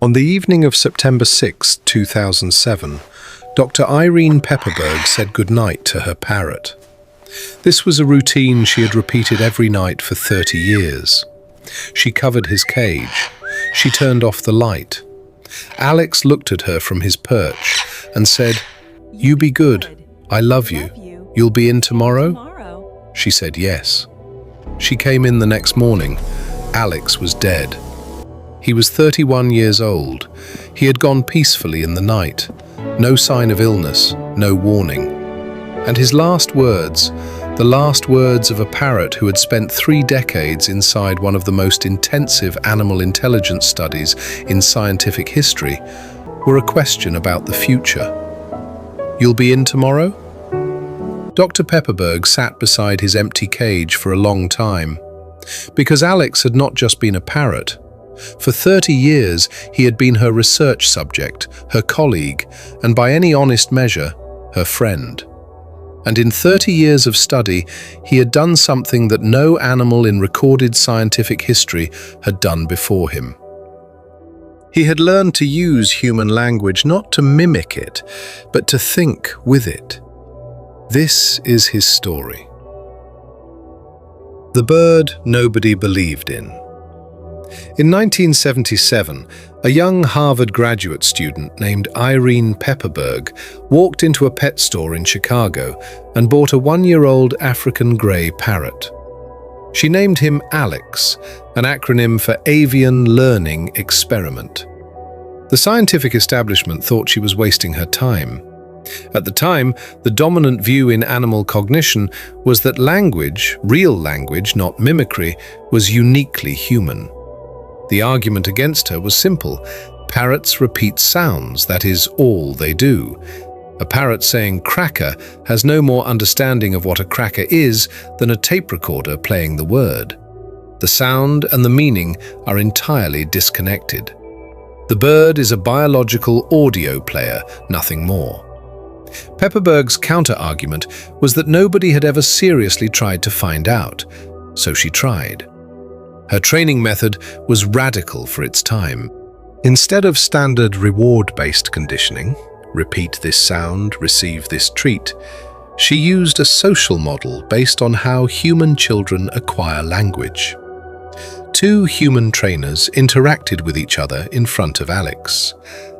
On the evening of September 6, 2007, Dr. Irene Pepperberg said goodnight to her parrot. This was a routine she had repeated every night for 30 years. She covered his cage. She turned off the light. Alex looked at her from his perch and said, "You be good. I love you. You'll be in tomorrow?" She said yes. She came in the next morning. Alex was dead. He was 31 years old. He had gone peacefully in the night. No sign of illness, no warning. And his last words, the last words of a parrot who had spent 3 decades inside one of the most intensive animal intelligence studies in scientific history, were a question about the future. "You'll be in tomorrow?" Dr. Pepperberg sat beside his empty cage for a long time. Because Alex had not just been a parrot. For 30 years, he had been her research subject, her colleague, and by any honest measure, her friend. And in 30 years of study, he had done something that no animal in recorded scientific history had done before him. He had learned to use human language not to mimic it, but to think with it. This is his story. The bird nobody believed in. In 1977, a young Harvard graduate student named Irene Pepperberg walked into a pet store in Chicago and bought a 1-year-old African grey parrot. She named him Alex, an acronym for Avian Learning Experiment. The scientific establishment thought she was wasting her time. At the time, the dominant view in animal cognition was that language, real language, not mimicry, was uniquely human. The argument against her was simple. Parrots repeat sounds, that is all they do. A parrot saying cracker has no more understanding of what a cracker is than a tape recorder playing the word. The sound and the meaning are entirely disconnected. The bird is a biological audio player, nothing more. Pepperberg's counter-argument was that nobody had ever seriously tried to find out, so she tried. Her training method was radical for its time. Instead of standard reward-based conditioning, repeat this sound, receive this treat, she used a social model based on how human children acquire language. 2 human trainers interacted with each other in front of Alex.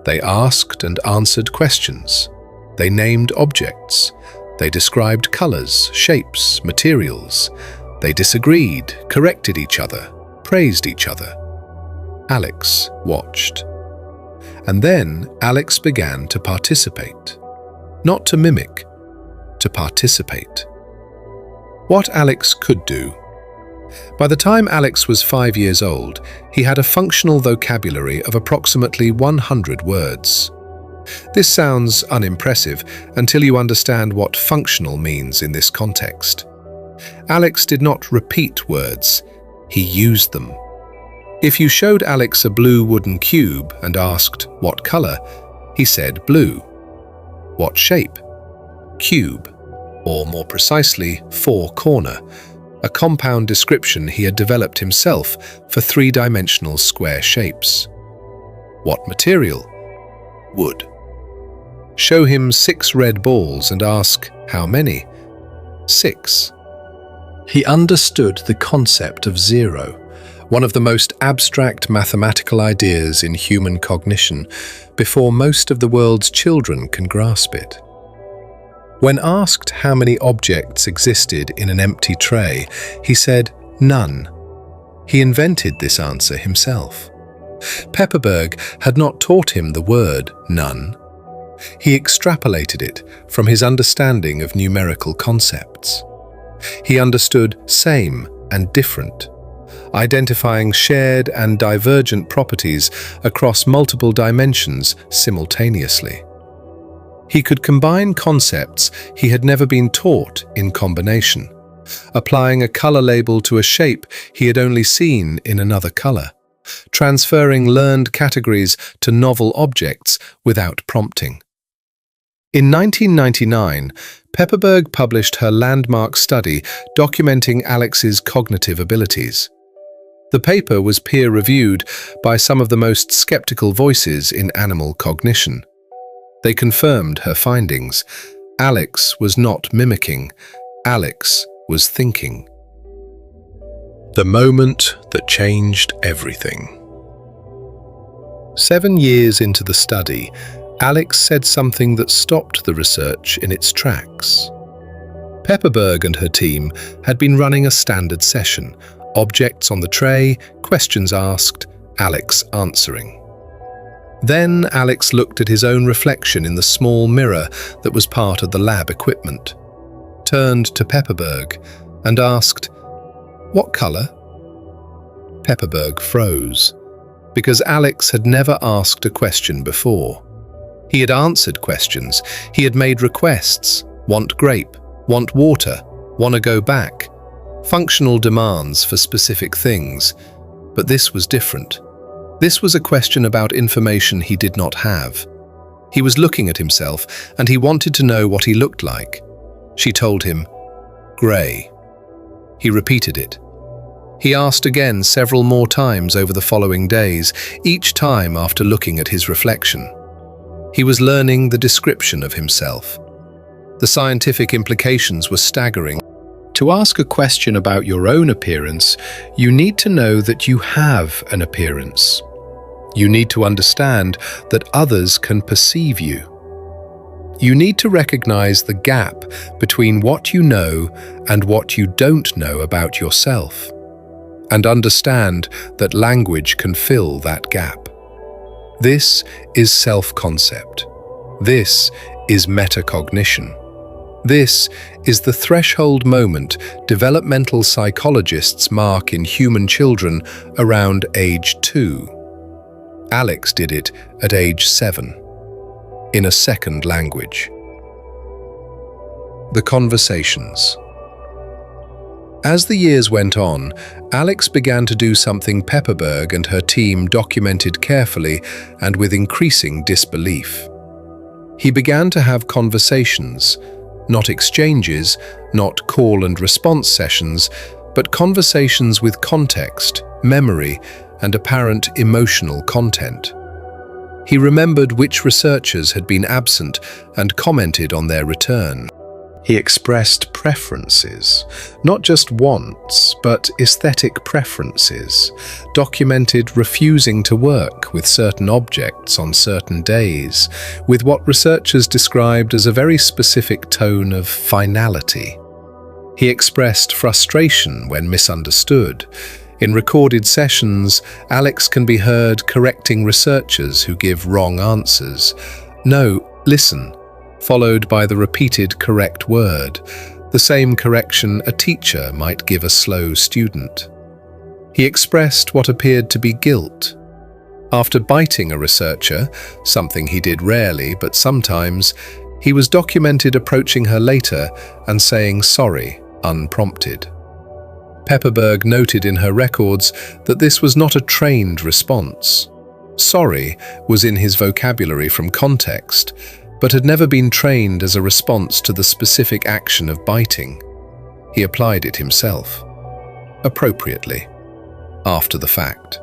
They asked and answered questions. They named objects. They described colors, shapes, materials. They disagreed, corrected each other, praised each other. Alex watched. And then Alex began to participate. Not to mimic, to participate. What Alex could do. By the time Alex was 5 years old, he had a functional vocabulary of approximately 100 words. This sounds unimpressive until you understand what functional means in this context. Alex did not repeat words. He used them. If you showed Alex a blue wooden cube and asked, "What color?" he said, "Blue." "What shape?" "Cube," or more precisely, 4-corner, a compound description he had developed himself for 3-dimensional square shapes. "What material?" "Wood." Show him 6 red balls and ask, "How many?" 6. He understood the concept of zero, one of the most abstract mathematical ideas in human cognition, before most of the world's children can grasp it. When asked how many objects existed in an empty tray, he said, "None." He invented this answer himself. Pepperberg had not taught him the word none. He extrapolated it from his understanding of numerical concepts. He understood same and different, identifying shared and divergent properties across multiple dimensions simultaneously. He could combine concepts he had never been taught in combination, applying a color label to a shape he had only seen in another color, transferring learned categories to novel objects without prompting. In 1999, Pepperberg published her landmark study documenting Alex's cognitive abilities. The paper was peer-reviewed by some of the most skeptical voices in animal cognition. They confirmed her findings. Alex was not mimicking. Alex was thinking. The moment that changed everything. 7 years into the study, Alex said something that stopped the research in its tracks. Pepperberg and her team had been running a standard session, objects on the tray, questions asked, Alex answering. Then Alex looked at his own reflection in the small mirror that was part of the lab equipment, turned to Pepperberg and asked, "What color?" Pepperberg froze, because Alex had never asked a question before. He had answered questions, he had made requests, want grape, want water, wanna go back, functional demands for specific things, but this was different. This was a question about information he did not have. He was looking at himself and he wanted to know what he looked like. She told him, "Grey." He repeated it. He asked again several more times over the following days, each time after looking at his reflection. He was learning the description of himself. The scientific implications were staggering. To ask a question about your own appearance, you need to know that you have an appearance. You need to understand that others can perceive you. You need to recognize the gap between what you know and what you don't know about yourself, and understand that language can fill that gap. This is self-concept. This is metacognition. This is the threshold moment developmental psychologists mark in human children around age 2. Alex did it at age 7, in a second language. The conversations. As the years went on, Alex began to do something Pepperberg and her team documented carefully and with increasing disbelief. He began to have conversations, not exchanges, not call and response sessions, but conversations with context, memory, and apparent emotional content. He remembered which researchers had been absent and commented on their return. He expressed preferences, not just wants, but aesthetic preferences, documented refusing to work with certain objects on certain days, with what researchers described as a very specific tone of finality. He expressed frustration when misunderstood. In recorded sessions, Alex can be heard correcting researchers who give wrong answers. "No, listen," followed by the repeated correct word, the same correction a teacher might give a slow student. He expressed what appeared to be guilt. After biting a researcher, something he did rarely but sometimes, he was documented approaching her later and saying sorry, unprompted. Pepperberg noted in her records that this was not a trained response. Sorry was in his vocabulary from context, but had never been trained as a response to the specific action of biting. He applied it himself, appropriately, after the fact.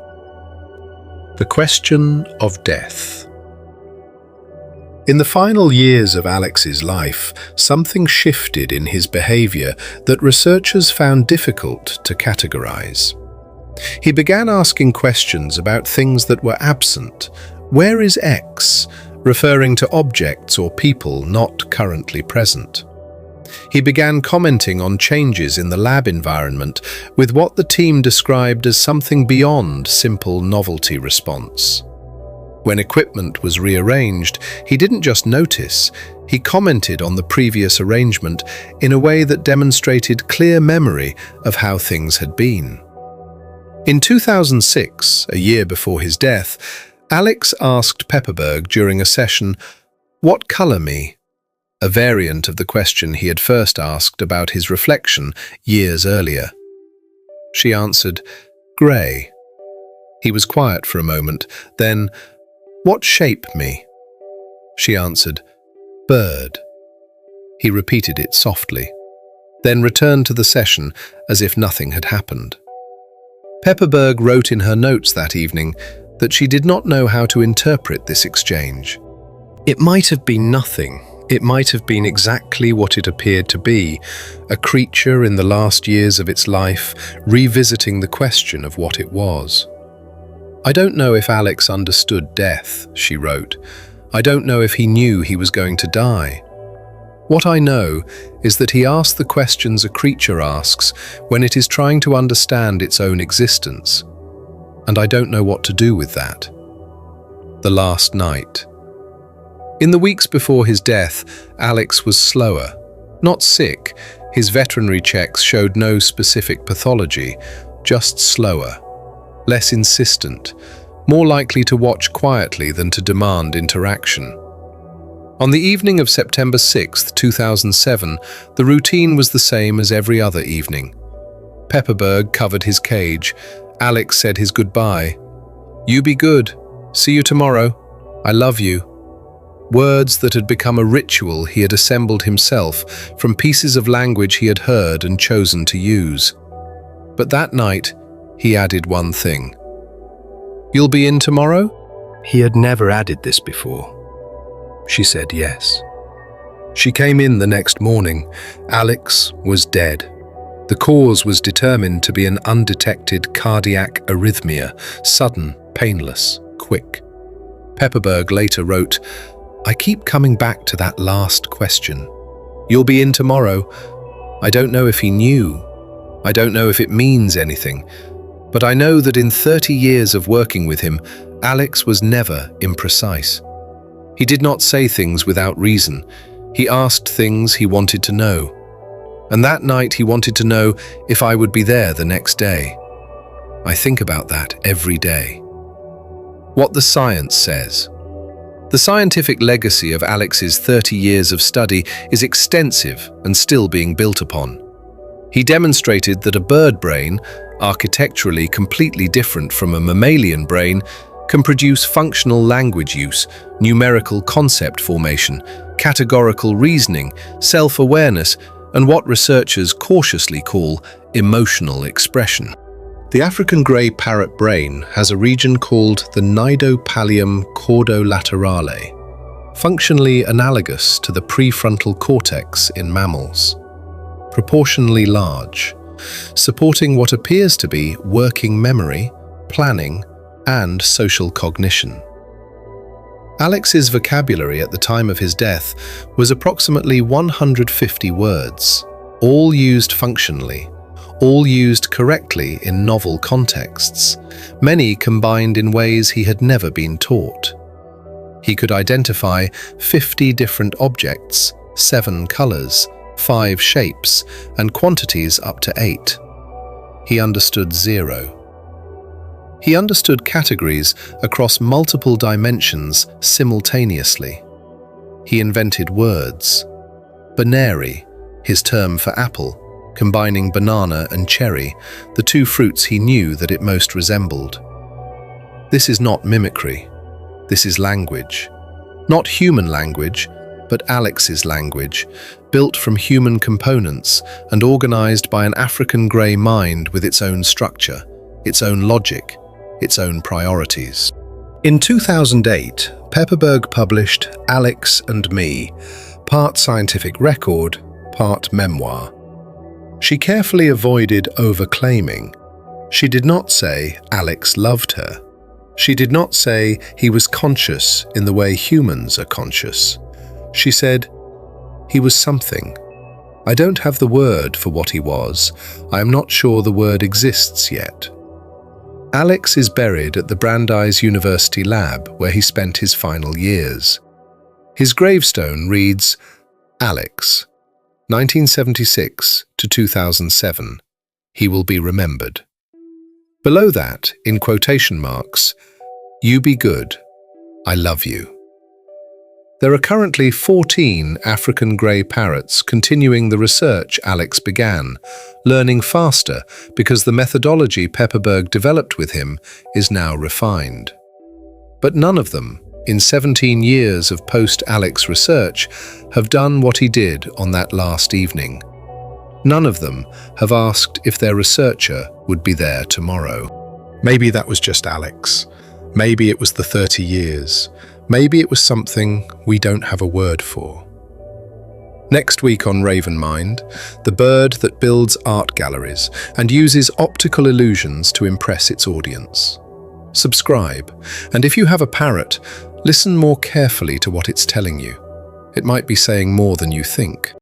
The question of death. In the final years of Alex's life, something shifted in his behavior that researchers found difficult to categorize. He began asking questions about things that were absent. Where is X? Referring to objects or people not currently present. He began commenting on changes in the lab environment with what the team described as something beyond simple novelty response. When equipment was rearranged, he didn't just notice, he commented on the previous arrangement in a way that demonstrated clear memory of how things had been. In 2006, a year before his death, Alex asked Pepperberg during a session, "What color me?" a variant of the question he had first asked about his reflection years earlier. She answered, "Grey." He was quiet for a moment, then, "What shape me?" She answered, "Bird." He repeated it softly, then returned to the session as if nothing had happened. Pepperberg wrote in her notes that evening that she did not know how to interpret this exchange. It might have been nothing. It might have been exactly what it appeared to be, a creature in the last years of its life revisiting the question of what it was. "I don't know if Alex understood death," she wrote. "I don't know if he knew he was going to die. What I know is that he asked the questions a creature asks when it is trying to understand its own existence. And I don't know what to do with that." The last night. In the weeks before his death, Alex was slower. Not sick, his veterinary checks showed no specific pathology, just slower. Less insistent, more likely to watch quietly than to demand interaction. On the evening of September 6, 2007, the routine was the same as every other evening. Pepperberg covered his cage. Alex said his goodbye. "You be good. See you tomorrow. I love you." Words that had become a ritual he had assembled himself from pieces of language he had heard and chosen to use. But that night, he added one thing. "You'll be in tomorrow?" He had never added this before. She said yes. She came in the next morning. Alex was dead. The cause was determined to be an undetected cardiac arrhythmia, sudden, painless, quick. Pepperberg later wrote, "I keep coming back to that last question. You'll be in tomorrow. I don't know if he knew. I don't know if it means anything. But I know that in 30 years of working with him, Alex was never imprecise. He did not say things without reason. He asked things he wanted to know. And that night he wanted to know if I would be there the next day. I think about that every day." What the science says. The scientific legacy of Alex's 30 years of study is extensive and still being built upon. He demonstrated that a bird brain, architecturally completely different from a mammalian brain, can produce functional language use, numerical concept formation, categorical reasoning, self-awareness, and what researchers cautiously call emotional expression. The African grey parrot brain has a region called the nidopallium caudolaterale, functionally analogous to the prefrontal cortex in mammals, proportionally large, supporting what appears to be working memory, planning, and social cognition. Alex's vocabulary at the time of his death was approximately 150 words, all used functionally, all used correctly in novel contexts, many combined in ways he had never been taught. He could identify 50 different objects, 7 colors, 5 shapes, and quantities up to 8. He understood 0. He understood categories across multiple dimensions simultaneously. He invented words. Binary, his term for apple, combining banana and cherry, the two fruits he knew that it most resembled. This is not mimicry. This is language. Not human language, but Alex's language, built from human components and organized by an African grey mind with its own structure, its own logic, its own priorities. In 2008, Pepperberg published Alex and Me, part scientific record, part memoir. She carefully avoided overclaiming. She did not say Alex loved her. She did not say he was conscious in the way humans are conscious. She said, he was something. I don't have the word for what he was. I am not sure the word exists yet. Alex is buried at the Brandeis University lab where he spent his final years. His gravestone reads, Alex, 1976 to 2007. He will be remembered. Below that, in quotation marks, you be good. I love you. There are currently 14 African grey parrots continuing the research Alex began, learning faster because the methodology Pepperberg developed with him is now refined. But none of them, in 17 years of post-Alex research, have done what he did on that last evening. None of them have asked if their researcher would be there tomorrow. Maybe that was just Alex. Maybe it was the 30 years. Maybe it was something we don't have a word for. Next week on Raven Mind, the bird that builds art galleries and uses optical illusions to impress its audience. Subscribe, and if you have a parrot, listen more carefully to what it's telling you. It might be saying more than you think.